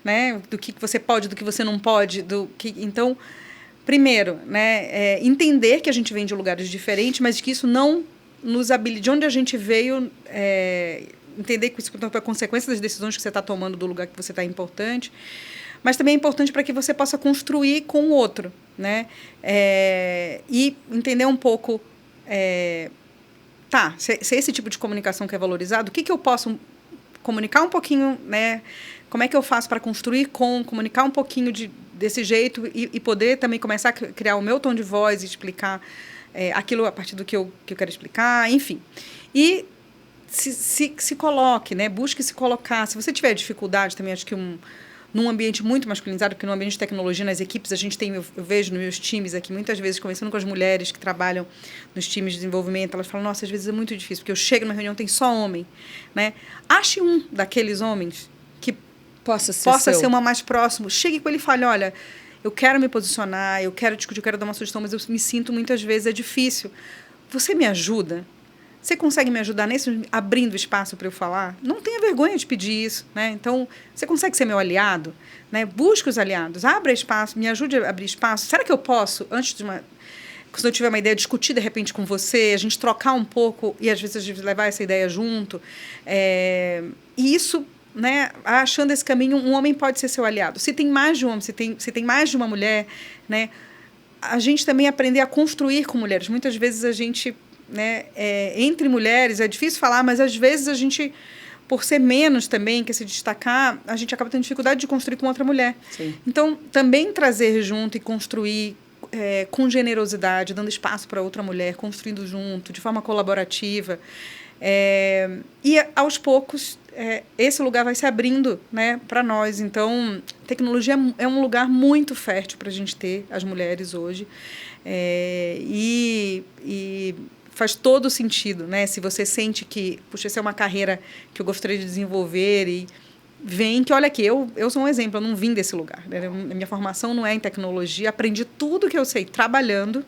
né? Do que você pode, do que você não pode. Então, primeiro, né, entender que a gente vem de lugares diferentes, mas que isso não nos habilita. De onde a gente veio, entender que isso é consequência das decisões que você está tomando do lugar que você está é importante, mas também é importante para que você possa construir com o outro, né? E entender um pouco, se esse tipo de comunicação que é valorizado, o que eu posso comunicar um pouquinho, né? Como é que eu faço para construir comunicar um pouquinho desse jeito e poder também começar a criar o meu tom de voz e explicar aquilo a partir do que eu quero explicar, enfim. E se coloque, né? Busque se colocar. Se você tiver dificuldade, também acho que num ambiente muito masculinizado, porque no ambiente de tecnologia, nas equipes, a gente tem, eu vejo nos meus times aqui, muitas vezes, conversando com as mulheres que trabalham nos times de desenvolvimento, elas falam, nossa, às vezes é muito difícil, porque eu chego numa reunião, tem só homem, né? Ache um daqueles homens que possa ser uma mais próximo. Chegue com ele e fale, olha, eu quero me posicionar, eu quero discutir, eu quero dar uma sugestão, mas eu me sinto muitas vezes, é difícil. Você me ajuda? Você consegue me ajudar nesse, abrindo espaço para eu falar? Não tenha vergonha de pedir isso, né? Então, você consegue ser meu aliado? Né? Busque os aliados, abra espaço, me ajude a abrir espaço. Será que eu posso, quando eu tiver uma ideia, discutir de repente com você, a gente trocar um pouco e às vezes a gente levar essa ideia junto? E isso, né, achando esse caminho, um homem pode ser seu aliado. Se tem mais de um homem, se tem mais de uma mulher, né, a gente também aprender a construir com mulheres. Muitas vezes a gente, né, entre mulheres, é difícil falar, mas às vezes a gente, por ser menos também, quer se destacar, a gente acaba tendo dificuldade de construir com outra mulher. Sim. Então, também trazer junto e construir com generosidade, dando espaço para outra mulher, construindo junto, de forma colaborativa. E, aos poucos, esse lugar vai se abrindo, né, para nós. Então, tecnologia é um lugar muito fértil para a gente ter, as mulheres hoje. E faz todo sentido, né? Se você sente que, puxa, essa é uma carreira que eu gostaria de desenvolver e vem que, olha aqui, eu sou um exemplo, eu não vim desse lugar, né? A minha formação não é em tecnologia, aprendi tudo que eu sei trabalhando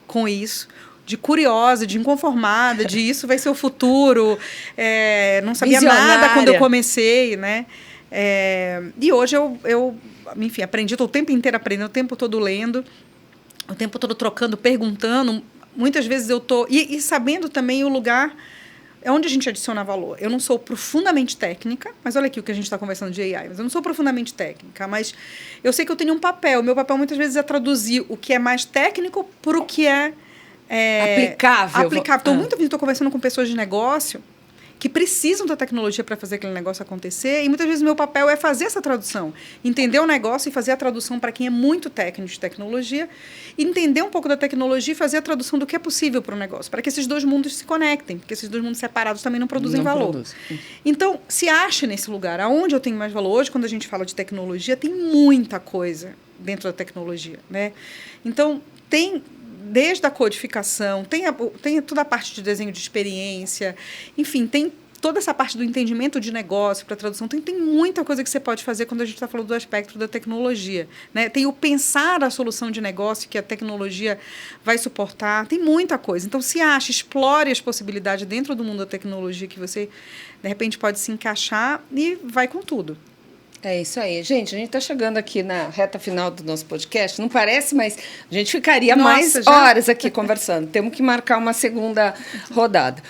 com isso, de curiosa, de inconformada, de isso vai ser o futuro, não sabia nada quando eu comecei, né? E hoje eu enfim, aprendi, estou o tempo inteiro aprendendo, o tempo todo lendo, o tempo todo trocando, perguntando. Muitas vezes eu estou... E sabendo também o lugar onde a gente adiciona valor. Eu não sou profundamente técnica, mas olha aqui o que a gente está conversando de AI, mas eu não sou profundamente técnica, mas eu sei que eu tenho um papel. O meu papel muitas vezes é traduzir o que é mais técnico para o que é aplicável. Estou conversando com pessoas de negócio que precisam da tecnologia para fazer aquele negócio acontecer, e muitas vezes o meu papel é fazer essa tradução, entender o negócio e fazer a tradução para quem é muito técnico de tecnologia, entender um pouco da tecnologia e fazer a tradução do que é possível para o negócio, para que esses dois mundos se conectem, porque esses dois mundos separados também não produzem valor. Então, se acha nesse lugar, aonde eu tenho mais valor. Hoje, quando a gente fala de tecnologia, tem muita coisa dentro da tecnologia, né? Então, tem... desde a codificação, tem toda a parte de desenho de experiência, enfim, tem toda essa parte do entendimento de negócio para tradução. Tem muita coisa que você pode fazer quando a gente está falando do aspecto da tecnologia, né? Tem o pensar a solução de negócio que a tecnologia vai suportar, tem muita coisa. Então, se acha, explore as possibilidades dentro do mundo da tecnologia que você, de repente, pode se encaixar e vai com tudo. É isso aí. Gente, a gente está chegando aqui na reta final do nosso podcast. Não parece, mas a gente ficaria mais horas aqui conversando. Temos que marcar uma segunda rodada.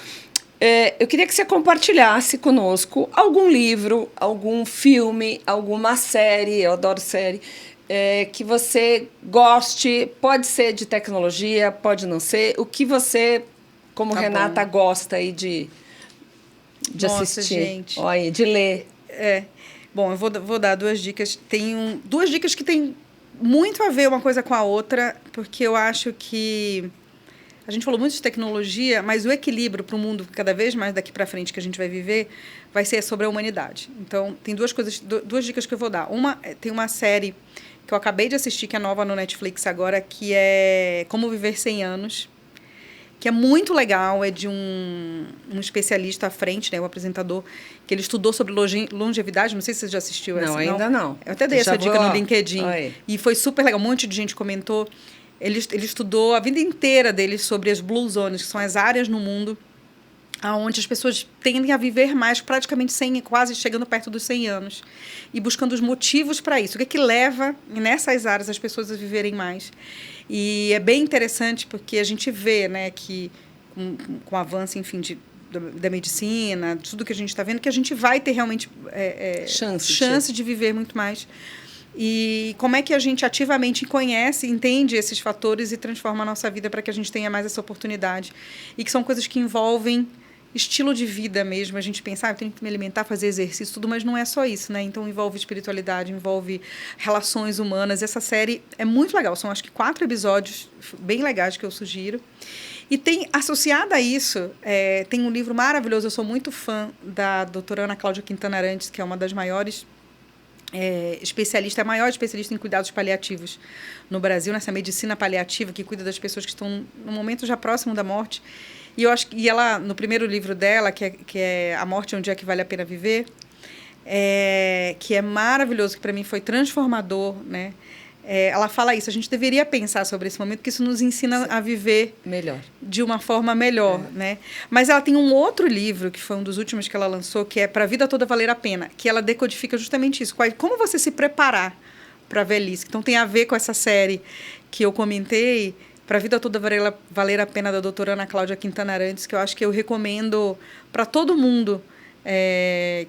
Eu queria que você compartilhasse conosco algum livro, algum filme, alguma série, eu adoro série, que você goste. Pode ser de tecnologia, pode não ser. O que você, como Renata, gosta aí de assistir. Gente. Olha, de ler. Bom, eu vou dar duas dicas. Tem duas dicas que têm muito a ver uma coisa com a outra, porque eu acho que a gente falou muito de tecnologia, mas o equilíbrio para o mundo cada vez mais daqui para frente que a gente vai viver vai ser sobre a humanidade. Então, tem duas dicas que eu vou dar. Tem uma série que eu acabei de assistir, que é nova no Netflix agora, que é Como Viver 100 Anos, que é muito legal, é de um especialista à frente, né, o apresentador, que ele estudou sobre longevidade, não sei se você já assistiu essa. Não, ainda não. Eu até dei essa dica no LinkedIn. Oi. E foi super legal, um monte de gente comentou. Ele estudou a vida inteira dele sobre as Blue Zones, que são as áreas no mundo onde as pessoas tendem a viver mais, praticamente 100, quase chegando perto dos 100 anos, e buscando os motivos para isso. O que é que leva, nessas áreas, as pessoas a viverem mais? E é bem interessante porque a gente vê, né, que com o avanço, enfim, da medicina, de tudo que a gente está vendo, que a gente vai ter realmente chance de viver muito mais. E como é que a gente ativamente conhece, entende esses fatores e transforma a nossa vida para que a gente tenha mais essa oportunidade. E que são coisas que envolvem estilo de vida mesmo, a gente pensa, eu tenho que me alimentar, fazer exercício, tudo, mas não é só isso, né? Então, envolve espiritualidade, envolve relações humanas. Essa série é muito legal, são acho que 4 episódios bem legais que eu sugiro. E tem, associada a isso, tem um livro maravilhoso, eu sou muito fã da doutora Ana Cláudia Quintana Arantes, que é uma das maiores especialista, a maior especialista em cuidados paliativos no Brasil, nessa medicina paliativa que cuida das pessoas que estão no momento já próximo da morte. E eu acho que ela, no primeiro livro dela, que é A Morte é um Dia que Vale a Pena Viver, que é maravilhoso, que para mim foi transformador, né? Ela fala isso, a gente deveria pensar sobre esse momento, porque isso nos ensina a viver melhor, de uma forma melhor, né? Mas ela tem um outro livro, que foi um dos últimos que ela lançou, que é Para a Vida Toda Valer a Pena, que ela decodifica justamente isso, como você se preparar para a velhice. Então, tem a ver com essa série que eu comentei, Para a Vida Toda Valer a Pena, da doutora Ana Cláudia Quintana Arantes, que eu acho que eu recomendo para todo mundo,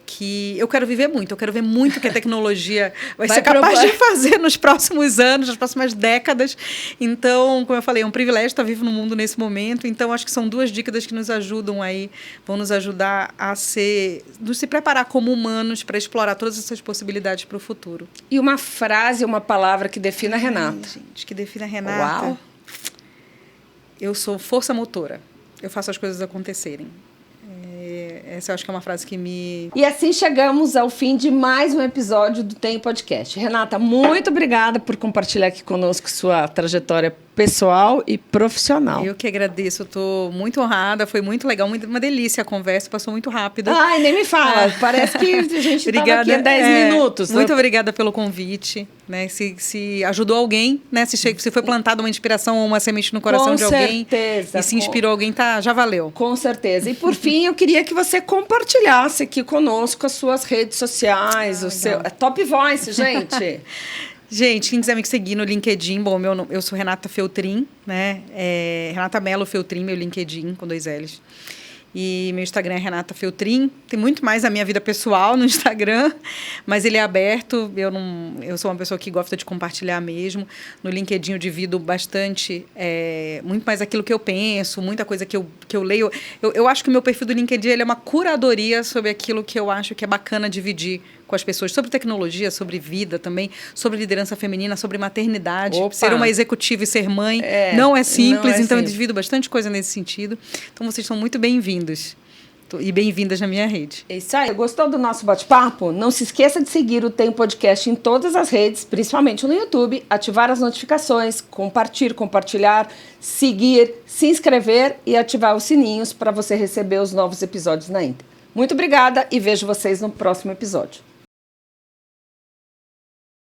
que eu quero viver muito, eu quero ver muito que a tecnologia vai ser capaz de fazer nos próximos anos, nas próximas décadas. Então, como eu falei, é um privilégio estar vivo no mundo nesse momento. Então, acho que são 2 dicas que nos ajudam aí, vão nos ajudar a se preparar como humanos para explorar todas essas possibilidades para o futuro. E uma frase, uma palavra que defina a Renata. Gente, que defina a Renata. Uau. Eu sou força motora. Eu faço as coisas acontecerem. Essa eu acho que é uma frase que me... E assim chegamos ao fim de mais um episódio do Tem Podcast. Renata, muito obrigada por compartilhar aqui conosco sua trajetória pessoal e profissional. Eu que agradeço, estou muito honrada, foi muito legal, uma delícia a conversa, passou muito rápido. Ai, nem me fala, parece que a gente estava aqui há 10 minutos. Muito obrigada pelo convite, né? Se ajudou alguém, né? Se foi plantada uma inspiração ou uma semente no coração de alguém e se inspirou alguém, já valeu. Com certeza. E por fim, eu queria que você compartilhasse aqui conosco as suas redes sociais, o seu Top Voice, gente. Gente, quem quiser me seguir no LinkedIn, bom, eu sou Renata Feltrin, né? Renata Mello Feltrin, meu LinkedIn, com 2 L's. E meu Instagram é Renata Feltrin. Tem muito mais a minha vida pessoal no Instagram, mas ele é aberto. Eu sou uma pessoa que gosta de compartilhar mesmo. No LinkedIn eu divido bastante, muito mais aquilo que eu penso, muita coisa que eu leio. Eu acho que o meu perfil do LinkedIn ele é uma curadoria sobre aquilo que eu acho que é bacana dividir com as pessoas, sobre tecnologia, sobre vida também, sobre liderança feminina, sobre maternidade. Opa. Ser uma executiva e ser mãe não é simples, então eu divido bastante coisa nesse sentido. Então vocês são muito bem-vindos e bem-vindas na minha rede. É isso aí. Gostou do nosso bate-papo? Não se esqueça de seguir o Tem Podcast em todas as redes, principalmente no YouTube, ativar as notificações, compartilhar, seguir, se inscrever e ativar os sininhos para você receber os novos episódios na íntegra. Muito obrigada e vejo vocês no próximo episódio.